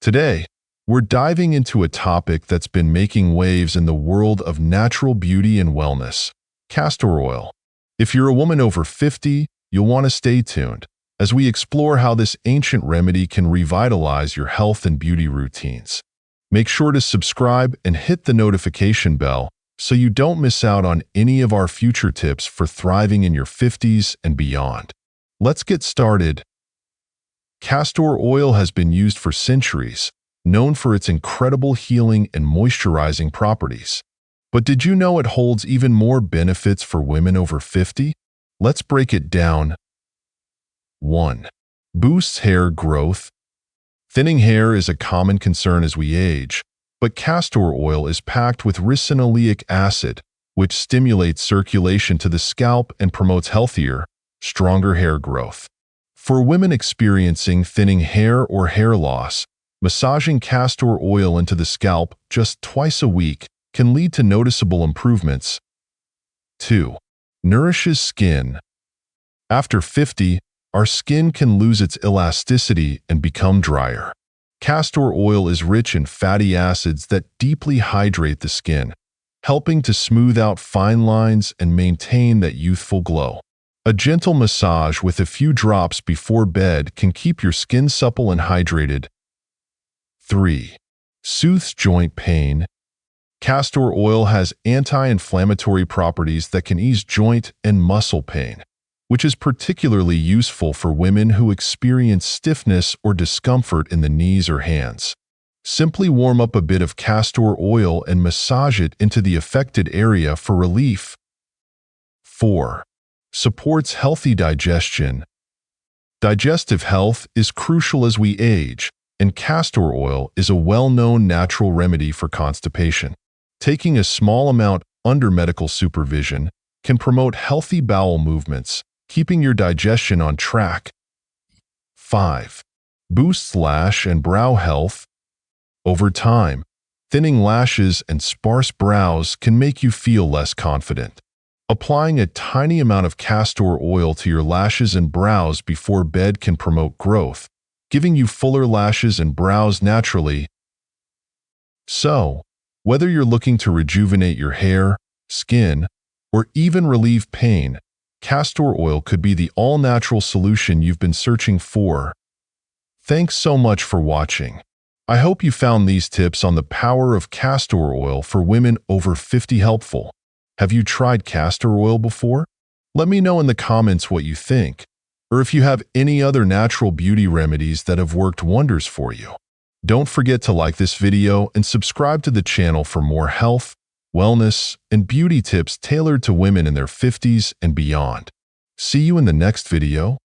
Today, we're diving into a topic that's been making waves in the world of natural beauty and wellness: castor oil. If you're a woman over 50, you'll want to stay tuned as we explore how this ancient remedy can revitalize your health and beauty routines. Make sure to subscribe and hit the notification bell so you don't miss out on any of our future tips for thriving in your 50s and beyond. Let's get started. Castor oil has been used for centuries, known for its incredible healing and moisturizing properties. But did you know it holds even more benefits for women over 50? Let's break it down. 1. Boosts hair growth. Thinning hair is a common concern as we age, but castor oil is packed with ricinoleic acid, which stimulates circulation to the scalp and promotes healthier, stronger hair growth. For women experiencing thinning hair or hair loss, massaging castor oil into the scalp just twice a week can lead to noticeable improvements. 2. Nourishes skin. After 50, our skin can lose its elasticity and become drier. Castor oil is rich in fatty acids that deeply hydrate the skin, helping to smooth out fine lines and maintain that youthful glow. A gentle massage with a few drops before bed can keep your skin supple and hydrated. 3. Soothes joint pain. Castor oil has anti-inflammatory properties that can ease joint and muscle pain, which is particularly useful for women who experience stiffness or discomfort in the knees or hands. Simply warm up a bit of castor oil and massage it into the affected area for relief. 4. Supports healthy digestion. Digestive health is crucial as we age, and castor oil is a well-known natural remedy for constipation. Taking a small amount under medical supervision can promote healthy bowel movements, keeping your digestion on track. 5. Boosts lash and brow health. Over time, thinning lashes and sparse brows can make you feel less confident. Applying a tiny amount of castor oil to your lashes and brows before bed can promote growth, giving you fuller lashes and brows naturally. So, whether you're looking to rejuvenate your hair, skin, or even relieve pain, castor oil could be the all-natural solution you've been searching for. Thanks so much for watching. I hope you found these tips on the power of castor oil for women over 50 helpful. Have you tried castor oil before? Let me know in the comments what you think, or if you have any other natural beauty remedies that have worked wonders for you. Don't forget to like this video and subscribe to the channel for more health, wellness, and beauty tips tailored to women in their 50s and beyond. See you in the next video.